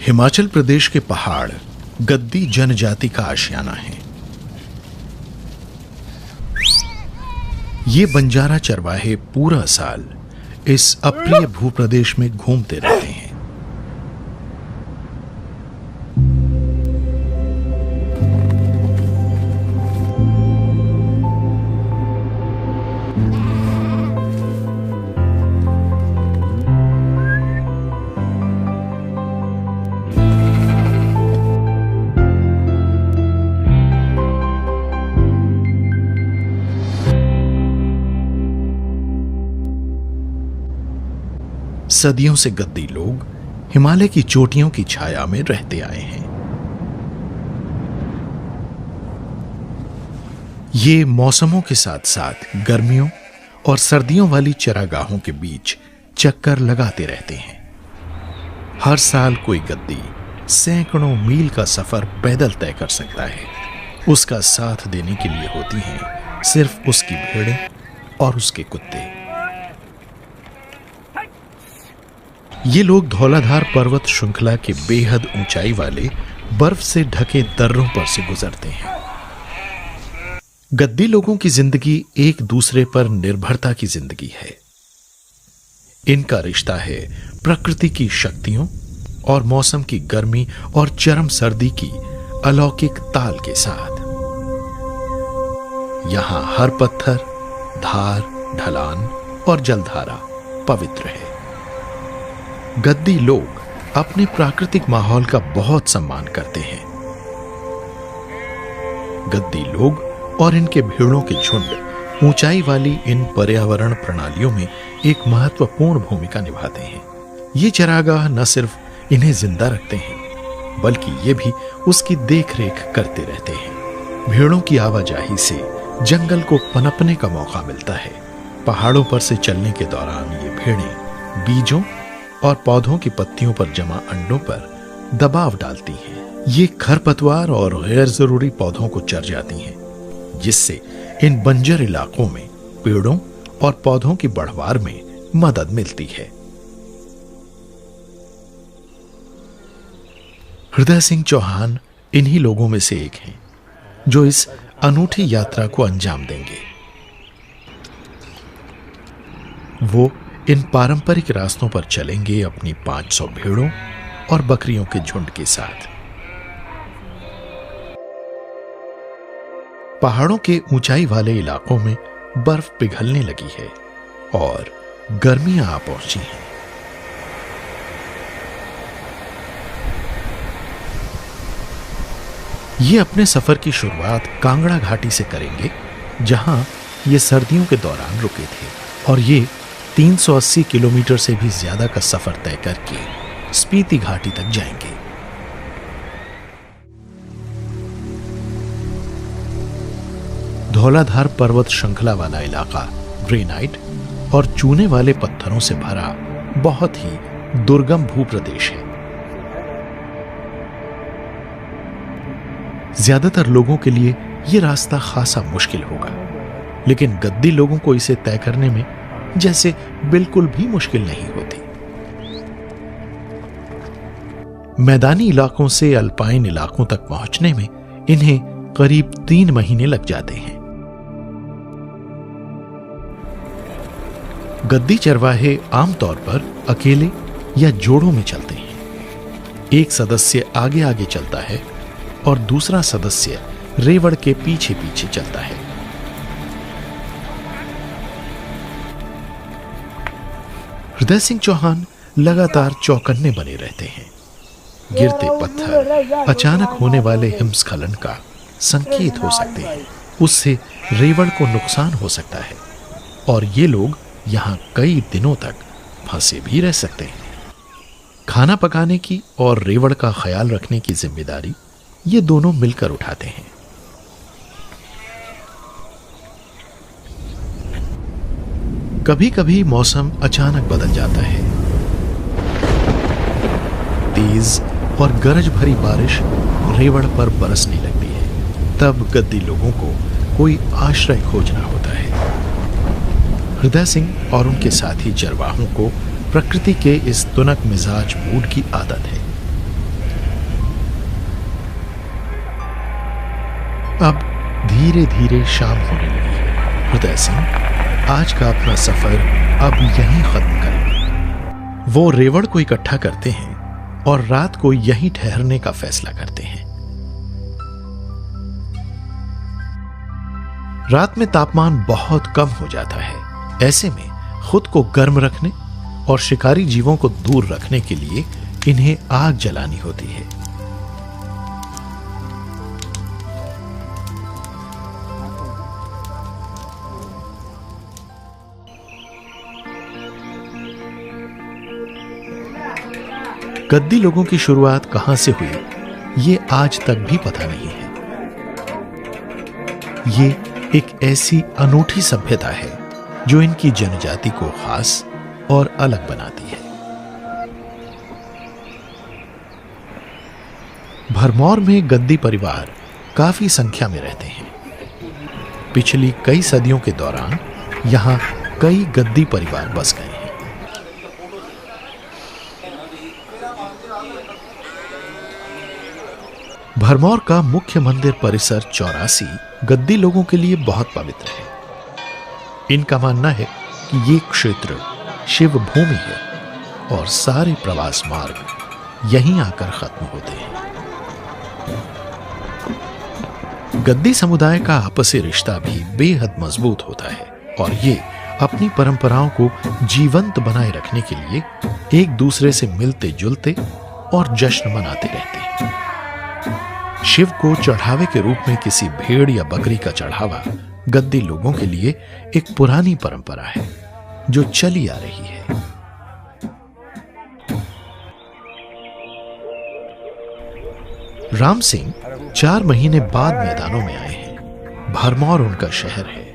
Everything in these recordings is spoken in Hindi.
हिमाचल प्रदेश के पहाड़ गद्दी जनजाति का आशियाना है। ये बंजारा चरवाहे पूरा साल इस अप्रिय भूप्रदेश में घूमते रहते हैं। सदियों से गद्दी लोग हिमालय की चोटियों की छाया में रहते आए हैं। ये मौसमों के साथ साथ गर्मियों और सर्दियों वाली चरागाहों के बीच चक्कर लगाते रहते हैं। हर साल कोई गद्दी सैकड़ों मील का सफर पैदल तय कर सकता है। उसका साथ देने के लिए होती हैं सिर्फ उसकी भेड़ें और उसके कुत्ते। ये लोग धौलाधार पर्वत श्रृंखला के बेहद ऊंचाई वाले बर्फ से ढके दर्रों पर से गुजरते हैं। गद्दी लोगों की जिंदगी एक दूसरे पर निर्भरता की जिंदगी है। इनका रिश्ता है प्रकृति की शक्तियों और मौसम की गर्मी और चरम सर्दी की अलौकिक ताल के साथ। यहां हर पत्थर, धार, ढलान और जलधारा पवित्र है। गद्दी लोग अपने प्राकृतिक माहौल का बहुत सम्मान करते हैं। गद्दी लोग और इनके भेड़ों के झुंड ऊंचाई वाली इन पर्यावरण प्रणालियों में एक महत्वपूर्ण भूमिका निभाते हैं। ये चरागाह न सिर्फ इन्हें जिंदा रखते हैं बल्कि ये भी उसकी देखरेख करते रहते हैं। भेड़ों की आवाजाही से जंगल को पनपने का मौका मिलता है। पहाड़ों पर से चलने के दौरान ये भेड़ें बीजों और पौधों की पत्तियों पर जमा अंडों पर दबाव डालती हैं। ये खरपतवार और गैर जरूरी पौधों को चर जाती हैं, जिससे इन बंजर इलाकों में पेड़ों और पौधों की बढ़वार में मदद मिलती है। हृदय सिंह चौहान इन्हीं लोगों में से एक हैं जो इस अनूठी यात्रा को अंजाम देंगे। वो इन पारंपरिक रास्तों पर चलेंगे अपनी 500 भेड़ों और बकरियों के झुंड के साथ। पहाड़ों के ऊंचाई वाले इलाकों में बर्फ पिघलने लगी है और गर्मियां आ पहुंची हैं। ये अपने सफर की शुरुआत कांगड़ा घाटी से करेंगे, जहां ये सर्दियों के दौरान रुके थे, और ये 380 किलोमीटर से भी ज्यादा का सफर तय करके स्पीति घाटी तक जाएंगे। धौलाधार पर्वत श्रृंखला वाला इलाका ग्रेनाइट और चूने वाले पत्थरों से भरा बहुत ही दुर्गम भूप्रदेश है। ज्यादातर लोगों के लिए यह रास्ता खासा मुश्किल होगा, लेकिन गद्दी लोगों को इसे तय करने में जैसे बिल्कुल भी मुश्किल नहीं होती। मैदानी इलाकों से अल्पाइन इलाकों तक पहुंचने में इन्हें करीब 3 महीने लग जाते हैं। गद्दी चरवाहे आमतौर पर अकेले या जोड़ों में चलते हैं। एक सदस्य आगे आगे चलता है और दूसरा सदस्य रेवड़ के पीछे पीछे चलता है। हृदय सिंह चौहान लगातार चौकन्ने बने रहते हैं। गिरते पत्थर, अचानक होने वाले हिमस्खलन का संकेत हो सकते हैं। उससे रेवड़ को नुकसान हो सकता है और ये लोग यहां कई दिनों तक फंसे भी रह सकते हैं। खाना पकाने की और रेवड़ का ख्याल रखने की जिम्मेदारी ये दोनों मिलकर उठाते हैं। कभी कभी मौसम अचानक बदल जाता है। तेज और गरज भरी बारिश रेवड़ पर बरसने लगती है। तब गद्दी लोगों को कोई आश्रय खोजना होता है। हृदय सिंह और उनके साथी चरवाहों को प्रकृति के इस तुनक मिजाज मूड की आदत है। अब धीरे धीरे शाम होने लगी है। हृदय सिंह आज का अपना सफर अब यहीं खत्म करेंगे। वो रेवड़ को इकट्ठा करते हैं और रात को यहीं ठहरने का फैसला करते हैं। रात में तापमान बहुत कम हो जाता है। ऐसे में खुद को गर्म रखने और शिकारी जीवों को दूर रखने के लिए इन्हें आग जलानी होती है। गद्दी लोगों की शुरुआत कहां से हुई ये आज तक भी पता नहीं है। ये एक ऐसी अनूठी सभ्यता है जो इनकी जनजाति को खास और अलग बनाती है। भरमौर में गद्दी परिवार काफी संख्या में रहते हैं। पिछली कई सदियों के दौरान यहां कई गद्दी परिवार बस गए हैं। भरमौर का मुख्य मंदिर परिसर 84 गद्दी लोगों के लिए बहुत पवित्र है। इनका मानना है कि ये क्षेत्र शिव भूमि है और सारे प्रवास मार्ग यहीं आकर खत्म होते हैं। गद्दी समुदाय का आपसी रिश्ता भी बेहद मजबूत होता है और ये अपनी परंपराओं को जीवंत बनाए रखने के लिए एक दूसरे से मिलते जुलते और जश्न मनाते रहते हैं। शिव को चढ़ावे के रूप में किसी भेड़ या बकरी का चढ़ावा गद्दी लोगों के लिए एक पुरानी परंपरा है जो चली आ रही है। राम सिंह 4 महीने बाद मैदानों में आए हैं। भरमौर उनका शहर है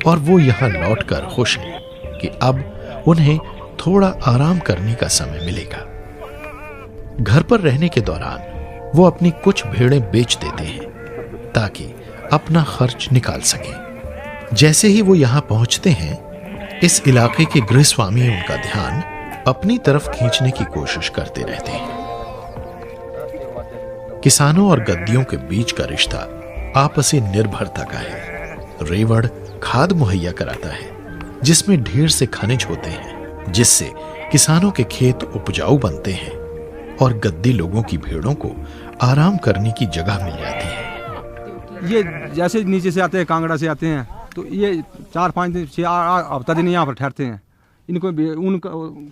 और वो यहां लौटकर खुश हैं कि अब उन्हें थोड़ा आराम करने का समय मिलेगा। घर पर रहने के दौरान वो अपनी कुछ भेड़ें बेच देते हैं ताकि अपना खर्च निकाल सकें। जैसे ही वो यहां पहुंचते हैं, इस इलाके के गृहस्वामी उनका ध्यान अपनी तरफ खींचने की कोशिश करते रहते हैं। किसानों और गद्दियों के बीच का रिश्ता आपसी निर्भरता का है। रेवड़ खाद मुहैया कराता है जिसमें ढेर से खनिज होते हैं, जिससे किसानों के खेत उपजाऊ बनते हैं और गद्दी लोगों की भेड़ों को आराम करने की जगह मिल जाती है। ये जैसे नीचे से आते हैं, कांगड़ा से आते हैं, तो ये 4-5 दिन 6 हफ्ता दिन यहाँ पर ठहरते हैं। इनको ऊन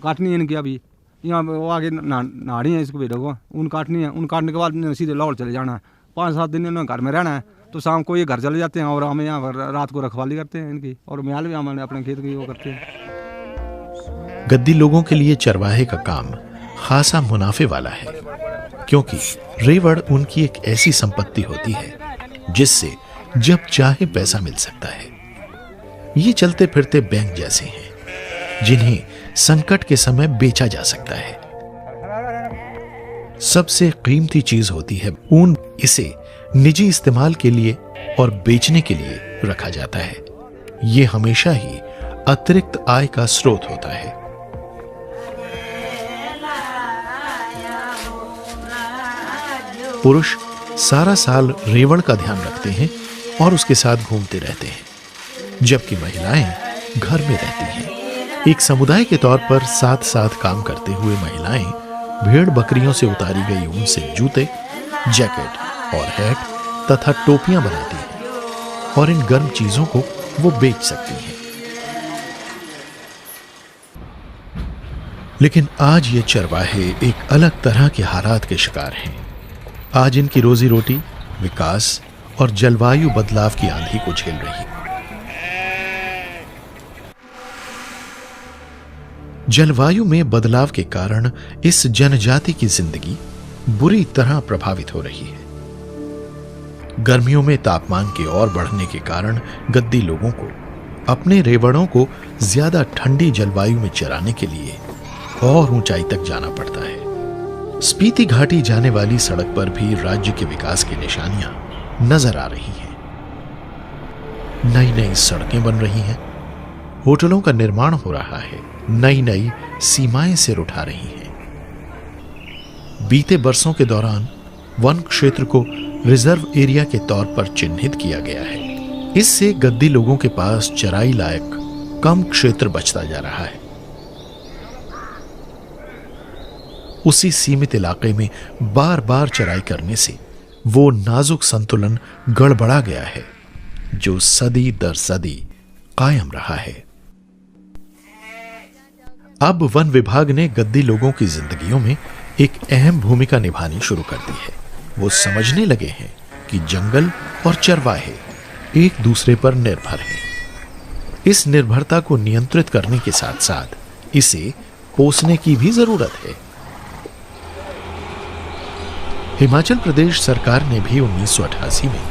काटनी है इनकी, अभी यहाँ वो आगे नाड़ी है इसको भेड़ों को, ऊन काटनी है। ऊन काटने के बाद सीधे लाहौर चले जाना है। 5-7 दिन इन्होंने घर में रहना है, तो शाम को ये घर चले जाते हैं और हमें यहाँ पर रात को रखवाली करते हैं इनकी, और म्याल भी हमारे अपने खेत की वो करते हैं। गद्दी लोगों के लिए चरवाहे का काम खासा मुनाफे वाला है, क्योंकि रेवड़ उनकी एक ऐसी संपत्ति होती है जिससे जब चाहे पैसा मिल सकता है। ये चलते फिरते बैंक जैसे हैं जिन्हें संकट के समय बेचा जा सकता है। सबसे कीमती चीज होती है ऊन। इसे निजी इस्तेमाल के लिए और बेचने के लिए रखा जाता है। ये हमेशा ही अतिरिक्त आय का स्रोत होता है। पुरुष सारा साल रेवड़ का ध्यान रखते हैं और उसके साथ घूमते रहते हैं, जबकि महिलाएं घर में रहती हैं। एक समुदाय के तौर पर साथ साथ काम करते हुए महिलाएं भेड़ बकरियों से उतारी गई ऊन से जूते, जैकेट और हैट तथा टोपियां बनाती हैं और इन गर्म चीजों को वो बेच सकती हैं। लेकिन आज ये चरवाहे एक अलग तरह के हालात के शिकार हैं। आज इनकी रोजी रोटी विकास और जलवायु बदलाव की आंधी को झेल रही है। जलवायु में बदलाव के कारण इस जनजाति की जिंदगी बुरी तरह प्रभावित हो रही है। गर्मियों में तापमान के और बढ़ने के कारण गद्दी लोगों को अपने रेवड़ों को ज्यादा ठंडी जलवायु में चराने के लिए और ऊंचाई तक जाना पड़ता है। स्पीति घाटी जाने वाली सड़क पर भी राज्य के विकास की निशानियां नजर आ रही हैं। नई नई सड़कें बन रही हैं, होटलों का निर्माण हो रहा है, नई नई सीमाएं सिर उठा रही हैं। बीते बरसों के दौरान वन क्षेत्र को रिजर्व एरिया के तौर पर चिन्हित किया गया है। इससे गद्दी लोगों के पास चराई लायक कम क्षेत्र बचता जा रहा है। उसी सीमित इलाके में बार बार चराई करने से वो नाजुक संतुलन गड़बड़ा गया है जो सदी दर सदी कायम रहा है। अब वन विभाग ने गद्दी लोगों की जिंदगियों में एक अहम भूमिका निभानी शुरू कर दी है। वो समझने लगे हैं कि जंगल और चरवाहे एक दूसरे पर निर्भर हैं। इस निर्भरता को नियंत्रित करने के साथ साथ इसे पोसने की भी जरूरत है। हिमाचल प्रदेश सरकार ने भी 1988 में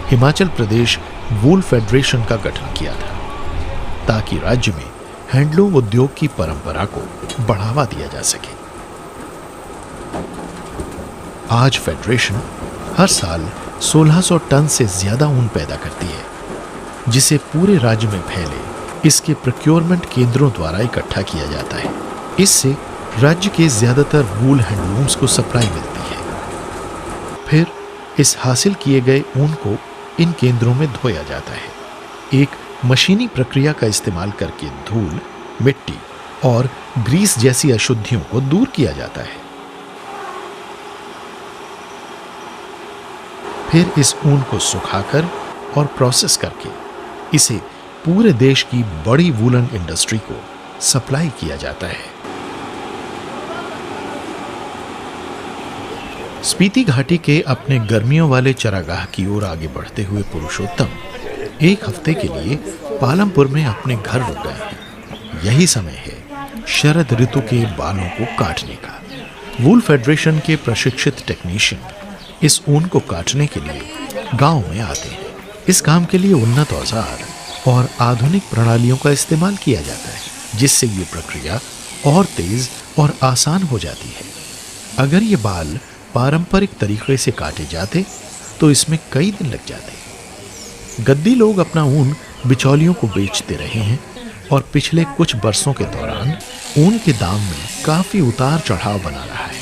हिमाचल प्रदेश वूल फेडरेशन का गठन किया था ताकि राज्य में हैंडलूम उद्योग की परंपरा को बढ़ावा दिया जा सके। आज फेडरेशन हर साल 1600 टन से ज्यादा ऊन पैदा करती है जिसे पूरे राज्य में फैले इसके प्रोक्योरमेंट केंद्रों द्वारा इकट्ठा किया जाता है। इससे राज्य के ज्यादातर वूल हैंडलूम्स को सप्लाई मिलती है। फिर इस हासिल किए गए ऊन को इन केंद्रों में धोया जाता है। एक मशीनी प्रक्रिया का इस्तेमाल करके धूल, मिट्टी और ग्रीस जैसी अशुद्धियों को दूर किया जाता है। फिर इस ऊन को सुखाकर और प्रोसेस करके इसे पूरे देश की बड़ी वूलन इंडस्ट्री को सप्लाई किया जाता है। स्पीति घाटी के अपने गर्मियों वाले चरागाह की ओर आगे बढ़ते हुए पुरुषोत्तम एक हफ्ते के लिए पालमपुर में अपने घर रुक गए हैं। यही समय है शरद ऋतु के बालों को काटने का। वूल फेडरेशन के प्रशिक्षित टेक्नीशियन इस ऊन को काटने के लिए गांव में आते हैं। इस काम के लिए उन्नत औजार और आधुनिक प्रणालियों का इस्तेमाल किया जाता है जिससे ये प्रक्रिया और तेज और आसान हो जाती है। अगर ये बाल पारंपरिक तरीके से काटे जाते तो इसमें कई दिन लग जाते। गद्दी लोग अपना ऊन बिचौलियों को बेचते रहे हैं और पिछले कुछ बरसों के दौरान ऊन के दाम में काफी उतार चढ़ाव बना रहा है।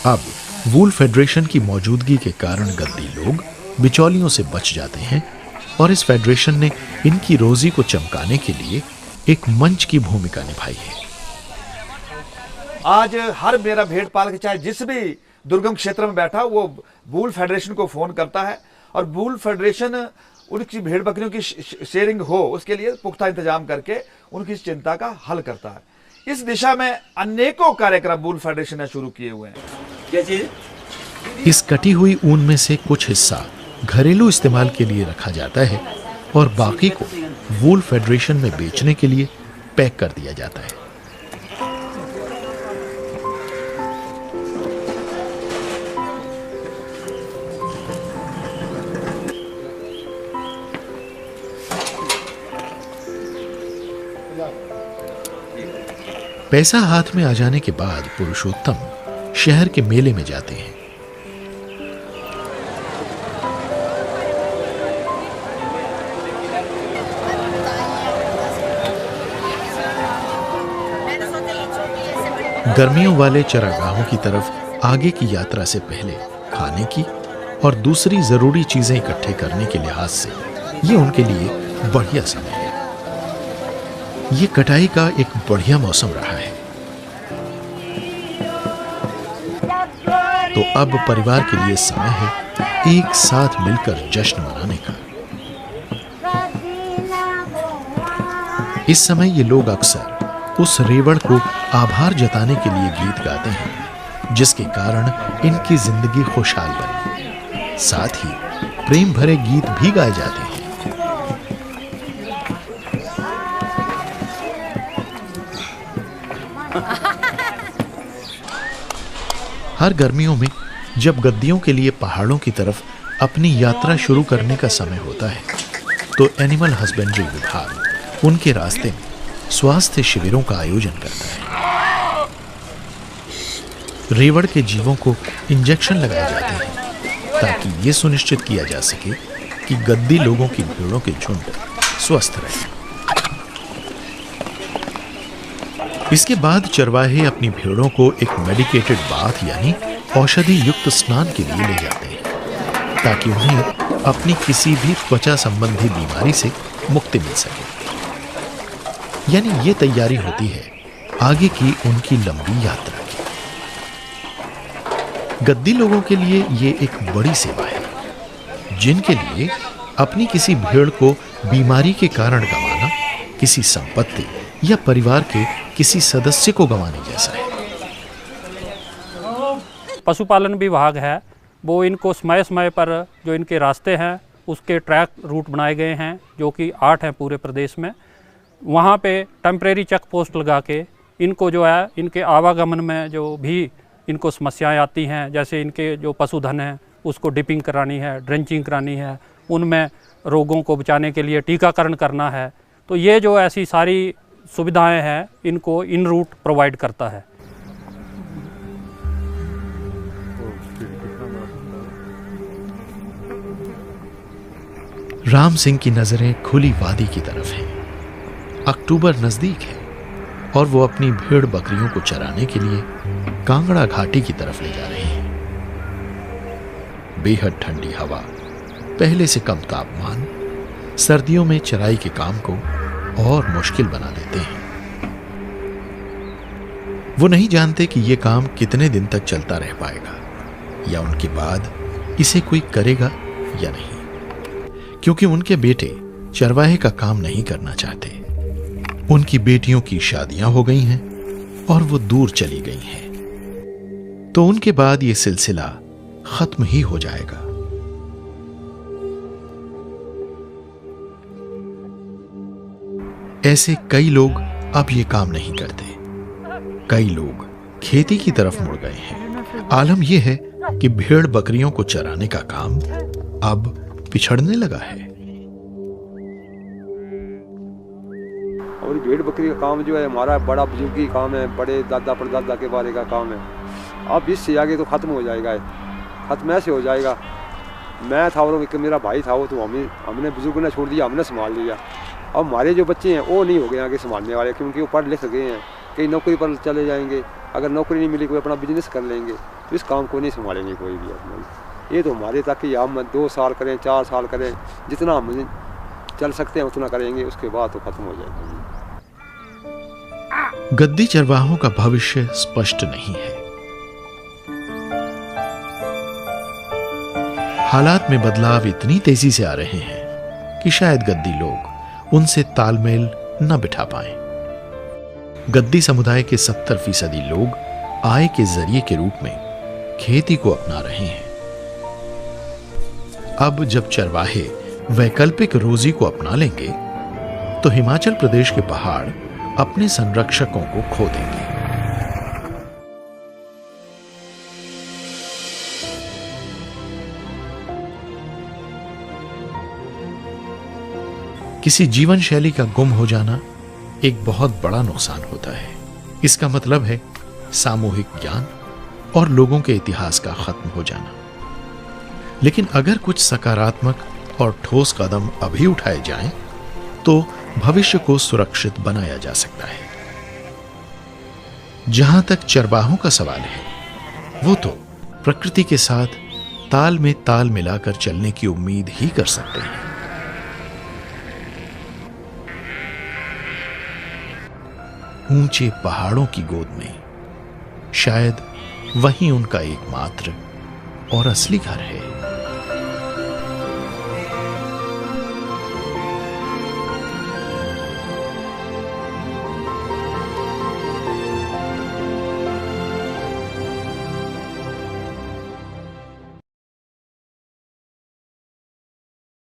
अब वूल फेडरेशन की मौजूदगी के कारण गद्दी लोग बिचौलियों से बच जाते हैं और इस फेडरेशन ने इनकी रोजी को चमकाने के लिए एक मंच की भूमिका निभाई है। आज हर मेरा भेड़ पालक चाहे जिस भी दुर्गम क्षेत्र में बैठा वो वूल फेडरेशन को फोन करता है और वूल फेडरेशन उनकी भेड़ बकरियों की शेयरिंग हो उसके लिए पुख्ता इंतजाम करके उनकी चिंता का हल करता है। इस दिशा में अनेकों कार्यक्रम वूल फेडरेशन ने शुरू किए हुए हैं। इस कटी हुई ऊन में से कुछ हिस्सा घरेलू इस्तेमाल के लिए रखा जाता है और बाकी को वूल फेडरेशन में बेचने के लिए पैक कर दिया जाता है। पैसा हाथ में आ जाने के बाद पुरुषोत्तम शहर के मेले में जाते हैं। गर्मियों वाले चरागाहों की तरफ आगे की यात्रा से पहले खाने की और दूसरी जरूरी चीजें इकट्ठे करने के लिहाज से ये उनके लिए बढ़िया समय है। ये कटाई का एक बढ़िया मौसम रहा है। तो अब परिवार के लिए समय है एक साथ मिलकर जश्न मनाने का। इस समय ये लोग अक्सर उस रेवड़ को आभार जताने के लिए गीत गाते हैं जिसके कारण इनकी जिंदगी खुशहाल बनी। साथ ही प्रेम भरे गीत भी गाए जाते हैं। हर गर्मियों में जब गद्दियों के लिए पहाड़ों की तरफ अपनी यात्रा शुरू करने का समय होता है तो एनिमल हस्बेंड्री विभाग उनके रास्ते में स्वास्थ्य शिविरों का आयोजन करता है। रेवड़ के जीवों को इंजेक्शन लगाए जाते हैं ताकि ये सुनिश्चित किया जा सके कि गद्दी लोगों की भेड़ों के झुंड स्वस्थ रहे। इसके बाद चरवाहे अपनी भेड़ों को एक मेडिकेटेड बाथ यानी औषधि युक्त स्नान के लिए ले जाते हैं। ताकि उन्हें अपनी किसी भी त्वचा संबंधी बीमारी से मुक्ति मिल सके। यानी ये तैयारी होती है आगे की उनकी लंबी यात्रा की। गद्दी लोगों के लिए ये एक बड़ी सेवा है, जिनके लिए अपनी किसी भेड़ को बीमारी के कारण गंवाना किसी संपत्ति या परिवार के किसी सदस्य को गंवाने जैसा है। पशुपालन विभाग है वो इनको समय समय पर जो इनके रास्ते हैं उसके ट्रैक रूट बनाए गए हैं, जो कि 8 हैं पूरे प्रदेश में। वहाँ पे टेम्परेरी चेक पोस्ट लगा के इनको जो है इनके आवागमन में जो भी इनको समस्याएं आती हैं, जैसे इनके जो पशुधन हैं उसको डिपिंग करानी है, ड्रेंचिंग करानी है, उनमें रोगों को बचाने के लिए टीकाकरण करना है, तो ये जो ऐसी सारी सुविधाएं हैं इनको इन रूट प्रोवाइड करता है। राम सिंह की नजरें खुली वादी की तरफ हैं। अक्टूबर नजदीक है और वो अपनी भेड़ बकरियों को चराने के लिए कांगड़ा घाटी की तरफ ले जा रहे हैं। बेहद ठंडी हवा, पहले से कम तापमान सर्दियों में चराई के काम को और मुश्किल बना देते हैं। वो नहीं जानते कि ये काम कितने दिन तक चलता रह पाएगा या उनके बाद इसे कोई करेगा या नहीं, क्योंकि उनके बेटे चरवाहे का काम नहीं करना चाहते। उनकी बेटियों की शादियां हो गई हैं और वो दूर चली गई हैं, तो उनके बाद ये सिलसिला खत्म ही हो जाएगा। ऐसे कई लोग अब ये काम नहीं करते। कई लोग खेती की तरफ मुड़ गए हैं। आलम यह है कि भेड़ बकरियों को चराने का काम अब पिछड़ने लगा है। और भेड़ बकरी का काम जो है हमारा बड़ा बुजुर्गी काम है, बड़े दादा परदादा के बारे का काम है। अब इससे आगे तो खत्म हो जाएगा, खत्म ऐसे हो जाएगा। मैं था और मेरा भाई था, वो तो हमने बुजुर्ग ने छोड़ दिया, हमने संभाल लिया। अब हमारे जो बच्चे हैं वो नहीं हो गए आगे संभालने वाले, क्योंकि वो पढ़ लिख गए हैं, कहीं नौकरी पर चले जाएंगे। अगर नौकरी नहीं मिली कोई अपना बिजनेस कर लेंगे, तो इस काम को नहीं संभालेंगे कोई भी। ये तो हमारे तक कि हम 2 साल करें, 4 साल करें, जितना हम चल सकते हैं उतना करेंगे, उसके बाद तो खत्म हो जाएगा। गद्दी चरवाहों का भविष्य स्पष्ट नहीं है। हालात में बदलाव इतनी तेजी से आ रहे हैं कि शायद गद्दी लोग उनसे तालमेल न बिठा पाएं। गद्दी समुदाय के 70% लोग आय के जरिए के रूप में खेती को अपना रहे हैं। अब जब चरवाहे वैकल्पिक रोजी को अपना लेंगे, तो हिमाचल प्रदेश के पहाड़ अपने संरक्षकों को खो देंगे। किसी जीवन शैली का गुम हो जाना एक बहुत बड़ा नुकसान होता है। इसका मतलब है सामूहिक ज्ञान और लोगों के इतिहास का खत्म हो जाना। लेकिन अगर कुछ सकारात्मक और ठोस कदम अभी उठाए जाएं, तो भविष्य को सुरक्षित बनाया जा सकता है। जहां तक चरवाहों का सवाल है, वो तो प्रकृति के साथ ताल में ताल मिलाकर चलने की उम्मीद ही कर सकते हैं। ऊंचे पहाड़ों की गोद में शायद वही उनका एकमात्र और असली घर है।